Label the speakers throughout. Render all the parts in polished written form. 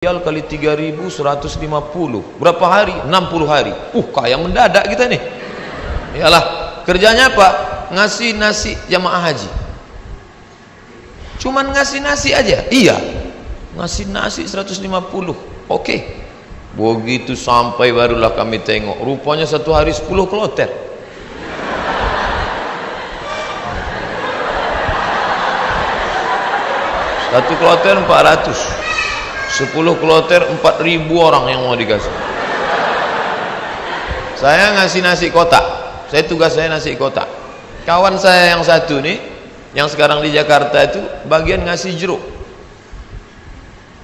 Speaker 1: Riyal kali 3.150 berapa hari? 60 hari. Kaya mendadak kita nih. Iyalah, kerjanya apa? Ngasih nasi jamaah haji. Cuman ngasih nasi aja. Iya, ngasih nasi 150. Oke. Begitu sampai barulah kami tengok, rupanya satu hari 10 kloter. Satu kloter 400, 10 kloter 4.000 orang yang mau dikasih. Saya ngasih nasi kotak. Tugas saya nasi kotak. Kawan saya yang satu nih, yang sekarang di Jakarta itu bagian ngasih jeruk.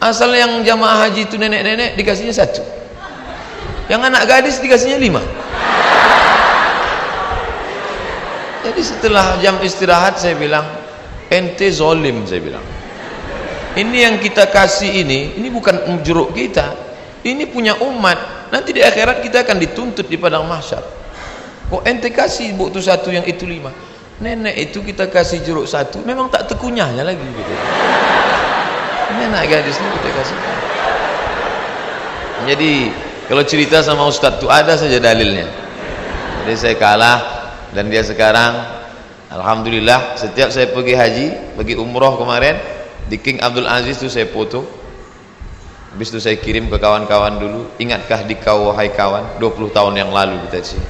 Speaker 1: Asal yang jamaah haji itu nenek-nenek dikasihnya 1, yang anak gadis dikasihnya 5. Jadi setelah jam istirahat saya bilang, ente zolim, saya bilang. Ini yang kita kasih ini bukan jeruk kita, ini punya umat. Nanti di akhirat kita akan dituntut di padang mahsyar. Kok ente kasih buktu 1 yang itu 5? Nenek itu kita kasih jeruk 1, memang tak tekunyahnya lagi gitu. Ini anak gadis ini kita kasih. Jadi kalau cerita sama Ustadz itu ada saja dalilnya. Jadi saya kalah dan dia sekarang alhamdulillah setiap saya pergi haji, pergi umroh kemarin di King Abdul Aziz itu saya foto. Habis itu saya kirim ke kawan-kawan dulu, ingatkah di kau wahai kawan 20 tahun yang lalu kita di sini.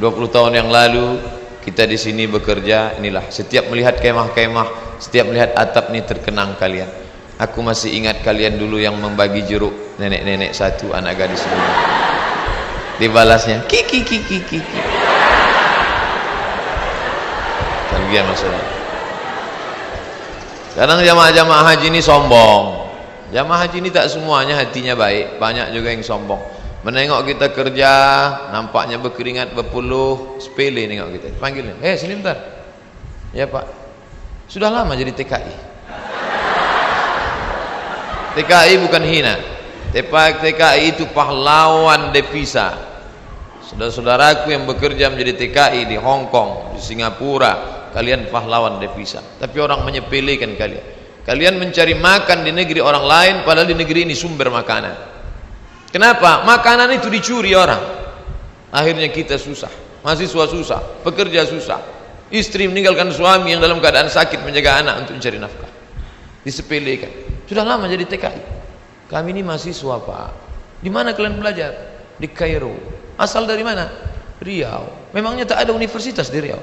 Speaker 1: 20 tahun yang lalu kita di sini bekerja, inilah setiap melihat kemah-kemah, setiap melihat atap ini terkenang kalian. Aku masih ingat kalian dulu yang membagi jeruk, nenek-nenek 1, anak gadis 5. Dibalasnya kiki. Bagian masalah. Kadang jamaah-jamaah haji ini sombong. Jamaah haji ini tak semuanya hatinya baik, banyak juga yang sombong. Menengok kita kerja, nampaknya berkeringat, berpeluh, sepele nengok kita. Panggilnya, sini bentar. Ya Pak, sudah lama jadi TKI. TKI bukan hina. TKI itu pahlawan devisa. Saudara-saudaraku yang bekerja menjadi TKI di Hong Kong, di Singapura, kalian pahlawan devisa. Tapi orang menyepelekan kalian. Kalian mencari makan di negeri orang lain, padahal di negeri ini sumber makanan. Kenapa? Makanan itu dicuri orang. Akhirnya kita susah, mahasiswa susah, pekerja susah, istri meninggalkan suami yang dalam keadaan sakit menjaga anak untuk mencari nafkah. Disepelekan. Sudah lama jadi TKI. Kami ini mahasiswa Pak. Di mana kalian belajar? Di Kairo. Asal dari mana? Riau. Memangnya tak ada universitas di Riau?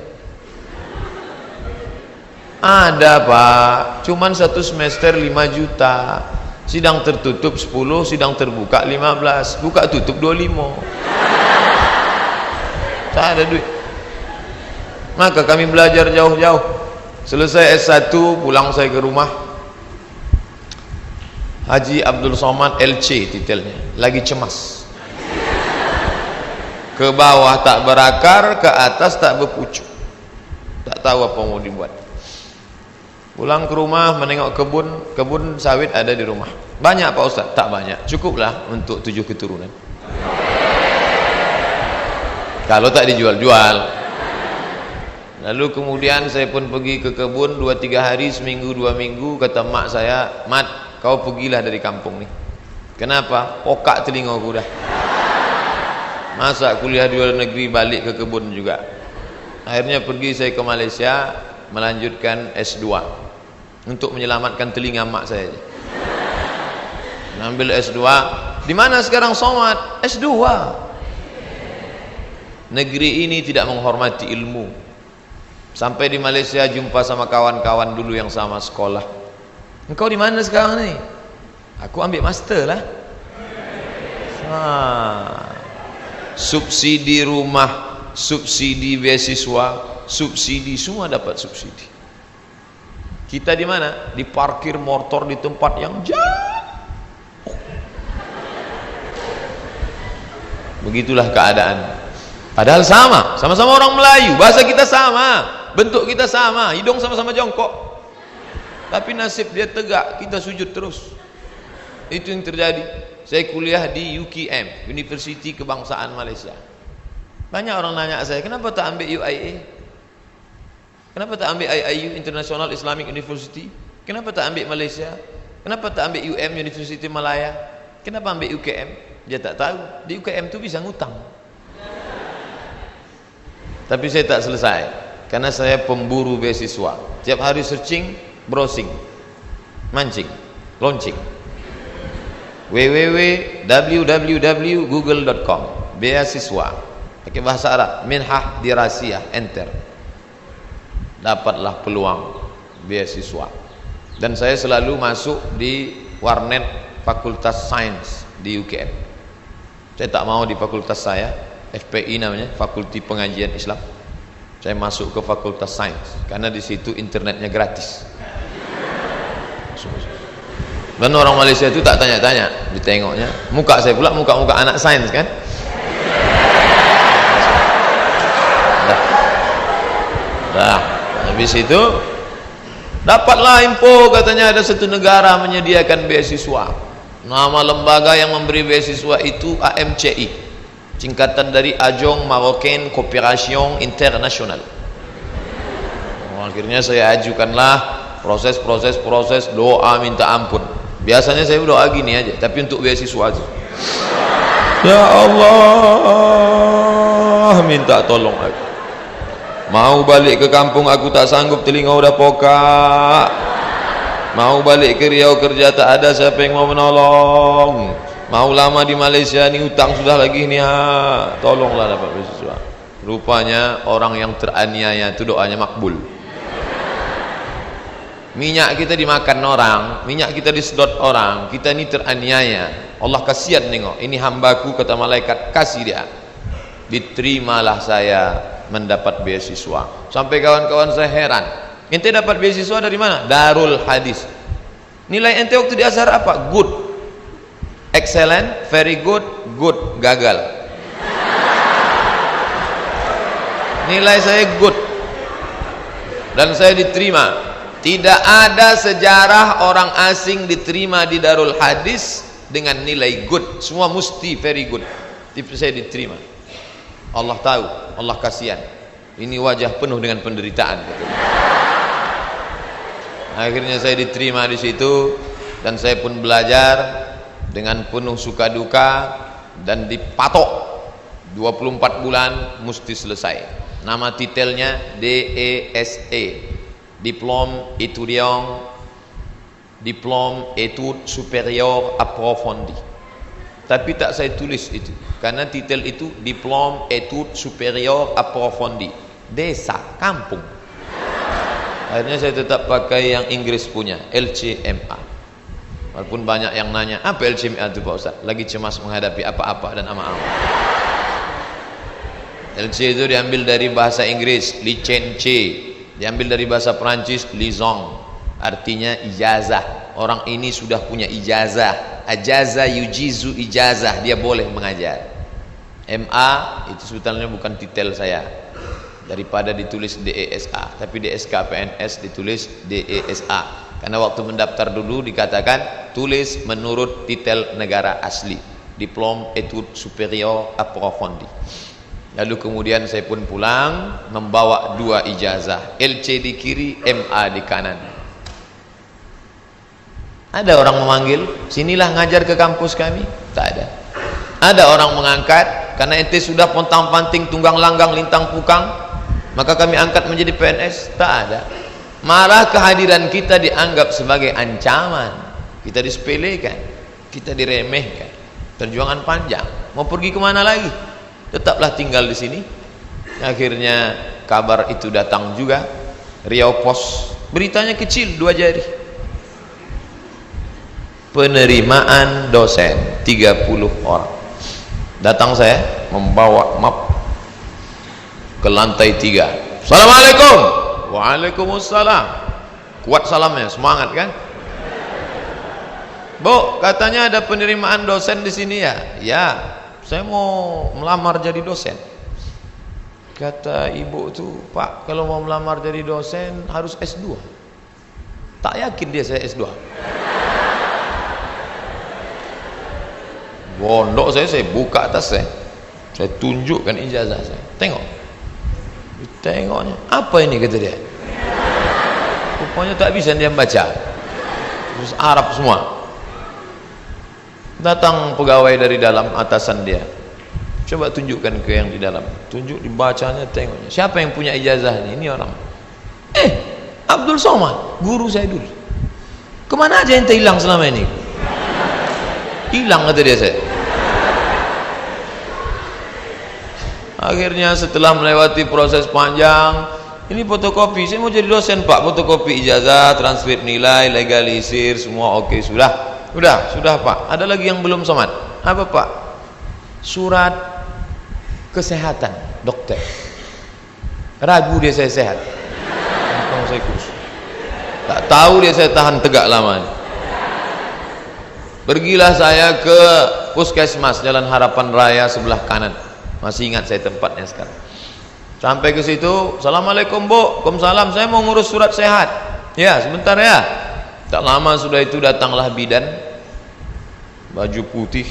Speaker 1: Ada Pak, cuman 1 semester 5 juta. Sidang tertutup 10, sidang terbuka 15, buka tutup 25. Tak ada duit. Maka kami belajar jauh-jauh. Selesai S1 pulang saya ke rumah. Haji Abdul Somad LC titelnya, lagi cemas. Ke bawah tak berakar, ke atas tak berpucuk. Tak tahu apa mau dibuat. Pulang ke rumah menengok kebun sawit ada di rumah. Banyak Pak Ustaz? Tak banyak, cukuplah untuk 7 keturunan. Kalau tak dijual-jual. Lalu kemudian saya pun pergi ke kebun 2-3 hari, seminggu 2 minggu. Kata mak saya, Mat, kau pergilah dari kampung nih. Kenapa? Pokak telingaku dah. Masa kuliah di luar negeri balik ke kebun juga. Akhirnya pergi saya ke Malaysia melanjutkan S2 untuk menyelamatkan telinga mak saya. Ambil S2. Di mana sekarang Somad? S2. Negeri ini tidak menghormati ilmu. Sampai di Malaysia jumpa sama kawan-kawan dulu yang sama sekolah. Engkau di mana sekarang nih? Aku ambil master lah. Subsidi rumah, subsidi beasiswa, subsidi, semua dapat subsidi. Kita di mana? Di parkir motor di tempat yang jauh. Begitulah keadaan. Padahal sama-sama orang Melayu, bahasa kita sama, bentuk kita sama, hidung sama-sama jongkok. Tapi nasib dia tegak, kita sujud terus. Itu yang terjadi. Saya kuliah di UKM, Universiti Kebangsaan Malaysia. Banyak orang nanya saya, kenapa tak ambil UIA? Kenapa tak ambil IIU, International Islamic University? Kenapa tak ambil Malaysia? Kenapa tak ambil UM, University Malaya? Kenapa ambil UKM? Dia tak tahu. Di UKM tu bisa ngutang. Tapi saya tak selesai, karena saya pemburu beasiswa. Tiap hari searching, browsing, mancing, launching. www.google.com beasiswa pakai bahasa Arab, minhah dirasiyah, enter, dapatlah peluang beasiswa. Dan saya selalu masuk di warnet Fakultas Sains di UKM. Saya tak mau di fakultas saya, FPI namanya, Fakulti Pengajian Islam. Saya masuk ke Fakultas Sains karena di situ internetnya gratis. Dan orang Malaysia itu tak tanya-tanya, ditengoknya muka saya pula, muka-muka anak sains kan. Dah, habis itu dapatlah info, katanya ada satu negara menyediakan beasiswa. Nama lembaga yang memberi beasiswa itu AMCI, singkatan dari Ajong Marocain Coopération International. Akhirnya saya ajukanlah proses doa minta ampun. Biasanya saya doa gini aja, tapi untuk beasiswa aja. Ya Allah, minta tolong aku. Mau balik ke kampung aku tak sanggup, telinga udah pokak. Mau balik ke Riau kerja tak ada siapa yang mau menolong. Mau lama di Malaysia ni utang sudah lagi ni, tolonglah dapat beasiswa. Rupanya orang yang teraniaya itu doanya makbul. Minyak kita dimakan orang, minyak kita disedot orang, kita ni teraniaya. Allah kasihan nengok, ini hambaku, kata malaikat, kasih dia. Diterimalah saya mendapat beasiswa. Sampai kawan-kawan saya heran, ente dapat beasiswa dari mana? Darul Hadis. Nilai ente waktu di Azhar apa? Good, excellent, very good, good, gagal. Nilai saya good dan saya diterima. Tidak ada sejarah orang asing diterima di Darul Hadis dengan nilai good, semua mesti very good. Tapi saya diterima. Allah tahu, Allah kasihan. Ini wajah penuh dengan penderitaan. Akhirnya saya diterima di situ dan saya pun belajar dengan penuh suka duka dan dipatok 24 bulan mesti selesai. Nama titelnya DESE, Diplôme étudiant, Diplôme études supérieures approfondies. Tapi tak saya tulis itu, karena titel itu Diplôme études supérieures approfondies, desa, kampung. Akhirnya saya tetap pakai yang Inggris punya, LCMA. Walaupun banyak yang nanya, apa LCMA itu Pak Ustaz? Lagi cemas menghadapi apa-apa dan ama-ama. LC itu diambil dari bahasa Inggris, licence. Diambil dari bahasa Perancis, liaison, artinya ijazah. Orang ini sudah punya ijazah. Ajaza yujizu ijazah, dia boleh mengajar. MA itu sebetulnya bukan titel saya, daripada ditulis DESA, tapi DSK PNS ditulis DESA, karena waktu mendaftar dulu dikatakan tulis menurut titel negara asli, Diplôme études supérieures approfondies. Lalu kemudian saya pun pulang membawa 2 ijazah, LC di kiri, MA di kanan. Ada orang memanggil, sinilah ngajar ke kampus kami? Tak ada. Ada orang mengangkat, karena ente sudah pontang-panting, tunggang langgang, lintang pukang, maka kami angkat menjadi PNS? Tak ada. Malah kehadiran kita dianggap sebagai ancaman, kita disepelekan, kita diremehkan. Perjuangan panjang, mau pergi kemana lagi? Tetaplah tinggal di sini. Akhirnya kabar itu datang juga, Riau Pos, beritanya kecil 2 jari, penerimaan dosen 30 orang. Datang saya membawa map ke lantai 3. Assalamualaikum. Waalaikumsalam. Kuat salamnya, semangat kan? Bu, katanya ada penerimaan dosen di sini ya? Ya, saya mau melamar jadi dosen. Kata ibu tuh, Pak, kalau mau melamar jadi dosen harus S2. Tak yakin dia saya S2. Bondok saya buka atas saya tunjukkan ijazah saya. Tengoknya, apa ini kata dia? Rupanya tak bisa dia baca. terus Arab semua. Datang pegawai dari dalam, atasan dia, coba tunjukkan ke yang di dalam. Tunjuk, dibacanya, tengoknya, siapa yang punya ijazah ini orang. Abdul Somad, guru saya dulu. Kemana aja ente hilang selama ini? Hilang, kata dia saya. Akhirnya setelah melewati proses panjang, ini fotokopi, saya mau jadi dosen pak, fotokopi ijazah, transkrip nilai, legalisir, semua oke, sudah pak. Ada lagi yang belum somad. Apa pak? Surat kesehatan dokter. Ragu dia saya sehat, saya kurus. Tak tahu dia saya tahan tegak lama. Pergilah saya ke puskesmas Jalan Harapan Raya sebelah kanan. Masih ingat saya tempatnya sekarang. Sampai ke situ, assalamualaikum bu, waalaikumsalam, saya mau ngurus surat sehat. Ya sebentar ya. Tak lama sudah itu datanglah bidan, baju putih,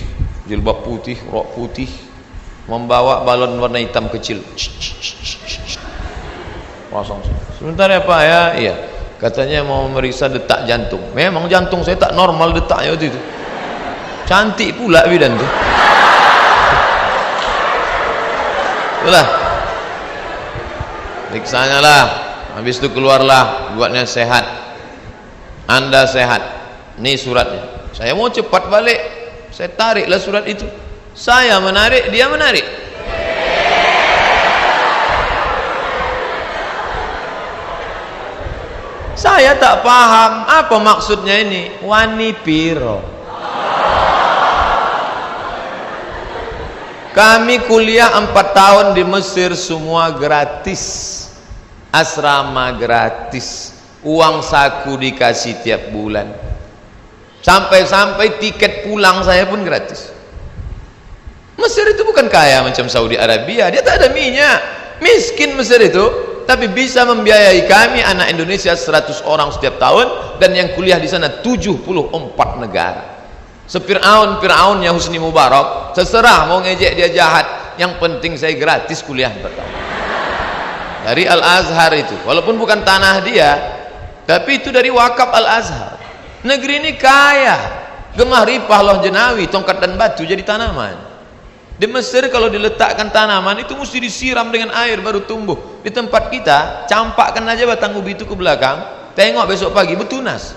Speaker 1: jilbab putih, rok putih, membawa balon warna hitam kecil. Pasang. Sebentar ya pak ya. Iya. Katanya mau memeriksa detak jantung. Memang jantung saya tak normal detaknya waktu itu. Cantik pula bidan tuh. Itulah. Periksanya lah. Habis itu keluarlah, buatnya sehat. Anda sehat. Ini suratnya. Saya mau cepat balik. Saya tariklah surat itu. Saya menarik, dia menarik. Saya tak paham apa maksudnya ini. Wani piro. Kami kuliah 4 tahun di Mesir, semua gratis, asrama gratis, uang saku dikasih tiap bulan, sampai-sampai tiket pulang saya pun gratis. Mesir itu bukan kaya macam Saudi Arabia, dia tak ada minyak, miskin Mesir itu, tapi bisa membiayai kami anak Indonesia 100 orang setiap tahun, dan yang kuliah di sana 74 negara. Fir'aunnya Husni Mubarak, terserah mau ngejek dia jahat, yang penting saya gratis kuliah 4 tahun dari Al-Azhar itu, walaupun bukan tanah dia, tapi itu dari wakaf Al-Azhar. Negeri ini kaya, gemah ripah loh jenawi, tongkat dan batu jadi tanaman. Di Mesir kalau diletakkan tanaman itu mesti disiram dengan air baru tumbuh. Di tempat kita campakkan aja batang ubi itu ke belakang, tengok besok pagi betunas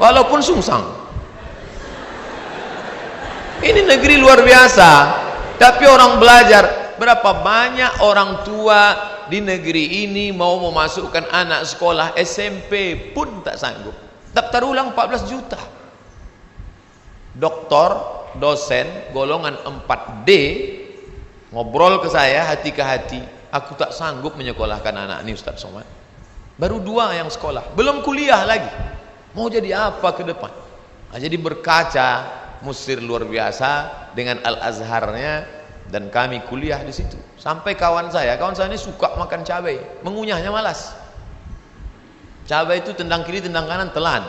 Speaker 1: walaupun sungsang. Ini negeri luar biasa, tapi orang belajar. Berapa banyak orang tua di negeri ini mau memasukkan anak sekolah SMP pun tak sanggup. Daftar ulang 14 juta. Doktor, dosen, golongan 4D ngobrol ke saya hati ke hati, aku tak sanggup menyekolahkan anak ini Ustaz Somad. Baru 2 yang sekolah, belum kuliah lagi. Mau jadi apa ke depan? Nah, jadi berkaca Mesir luar biasa dengan Al-Azharnya, dan kami kuliah di situ. Sampai kawan saya ini suka makan cabai, mengunyahnya malas. Cabai itu tendang kiri tendang kanan telan,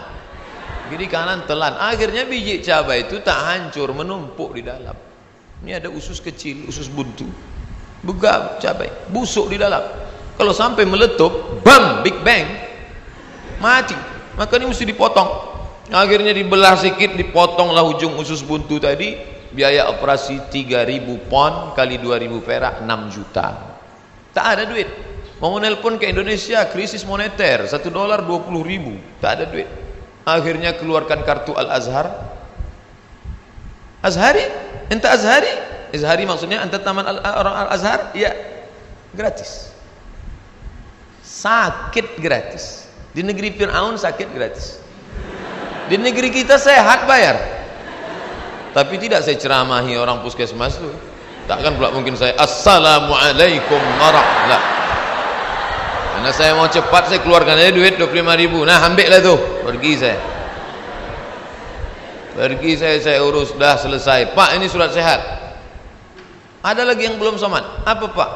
Speaker 1: kiri kanan telan. Akhirnya biji cabai itu tak hancur, menumpuk di dalam. Ini ada usus kecil, usus buntu, begap cabai, busuk di dalam. Kalau sampai meletup, bam, big bang, mati. Maka ini mesti dipotong. Akhirnya dibelah sedikit, dipotonglah ujung usus buntu tadi. Biaya operasi 3.000 pon kali 2.000 perak, 6 juta. Tak ada duit. Mau nelpon ke Indonesia, krisis moneter, $1 20.000, tak ada duit. Akhirnya keluarkan kartu Al-Azhar. Azhari? Ente Azhari? Azhari maksudnya ente taman orang Al-Azhar? Ya, gratis. Sakit gratis. Di negeri Fir'aun sakit gratis. Di negeri kita sehat bayar. Tapi tidak saya ceramahi orang puskesmas itu. Takkan pula mungkin saya assalamualaikum warahmatullahi. Karena saya mau cepat, saya keluarkan aja duit 25.000. Nah ambil lah tuh. Pergi saya urus, dah selesai. Pak ini surat sehat. Ada lagi yang belum somad. Apa pak?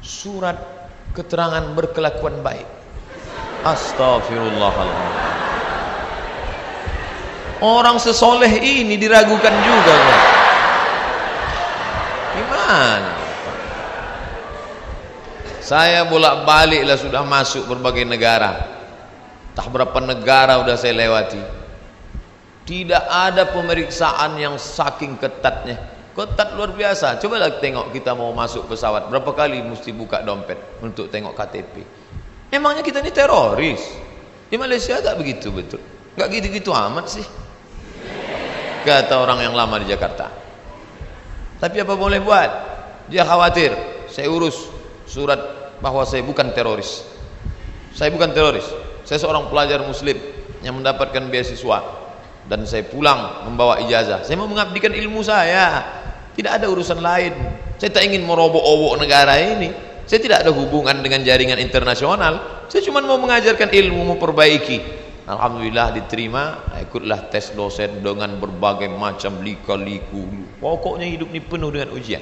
Speaker 1: Surat keterangan berkelakuan baik. Astagfirullahaladzim. Orang sesoleh ini diragukan juga Pak. Gimana? Saya bolak-balik lah sudah masuk berbagai negara. Tak berapa negara sudah saya lewati. Tidak ada pemeriksaan yang saking ketatnya. Ketat luar biasa. Cobalah tengok kita mau masuk pesawat, berapa kali mesti buka dompet untuk tengok KTP. Emangnya kita ini teroris? Di Malaysia tak begitu betul. Enggak gitu-gitu amat sih, kata orang yang lama di Jakarta. Tapi apa boleh buat? Dia khawatir. Saya urus surat bahwa saya bukan teroris. Saya bukan teroris. Saya seorang pelajar muslim yang mendapatkan beasiswa, dan saya pulang membawa ijazah. Saya mau mengabdikan ilmu saya. Tidak ada urusan lain. Saya tak ingin merobok-obok negara ini. Saya tidak ada hubungan dengan jaringan internasional. Saya cuma mau mengajarkan ilmu, memperbaiki. Alhamdulillah diterima. Ikutlah tes dosen dengan berbagai macam lika-liku. Pokoknya hidup ini penuh dengan ujian.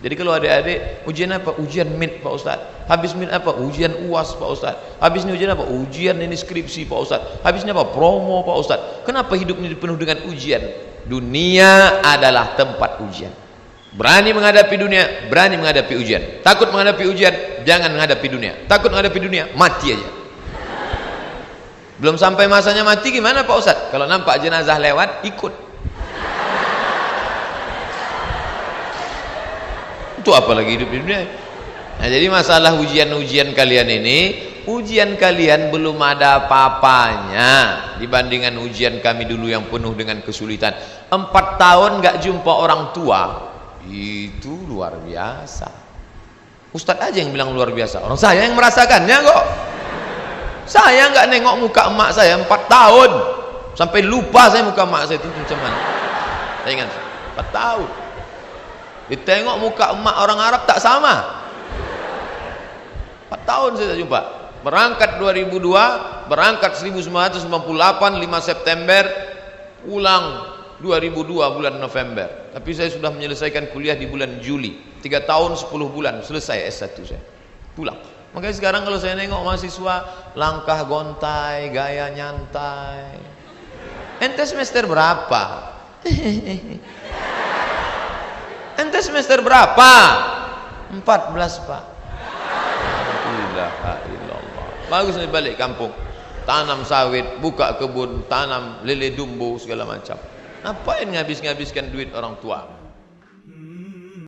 Speaker 1: Jadi kalau adik-adik, ujian apa? Ujian MIT Pak Ustaz. Habis MIT apa? Ujian UAS Pak Ustaz. Habis ini ujian apa? Ujian ini skripsi Pak Ustaz. Habis ini apa? Promo Pak Ustaz. Kenapa hidup ini penuh dengan ujian? Dunia adalah tempat ujian. Berani menghadapi dunia, berani menghadapi ujian. Takut menghadapi ujian, jangan menghadapi dunia. Takut menghadapi dunia, mati aja. Belum sampai masanya mati gimana Pak Ustaz? Kalau nampak jenazah lewat, ikut. Itu apalagi hidup di dunia. Nah, jadi masalah ujian-ujian kalian ini, ujian kalian belum ada apa-apanya dibandingkan ujian kami dulu yang penuh dengan kesulitan. 4 tahun gak jumpa orang tua, itu luar biasa. Ustadz aja yang bilang luar biasa, orang saya yang merasakannya kok. Saya nggak nengok muka emak saya 4 tahun, sampai lupa saya muka emak saya itu macam mana. Saya ingat 4 tahun. Ditengok muka emak orang Arab tak sama. 4 tahun saya tak jumpa. Berangkat 2002, berangkat 1998 5 September, pulang 2002 bulan November. Tapi saya sudah menyelesaikan kuliah di bulan Juli. 3 tahun 10 bulan selesai S1 saya. Pulang. Makanya sekarang kalau saya nengok mahasiswa, langkah gontai, gaya nyantai. Ente semester berapa? Ente semester berapa? 14 Pak. La ilaha illallah. Bagus nih balik kampung, tanam sawit, buka kebun, tanam lele dumbo segala macam. Ngapain ngabis-ngabiskan duit orang tua?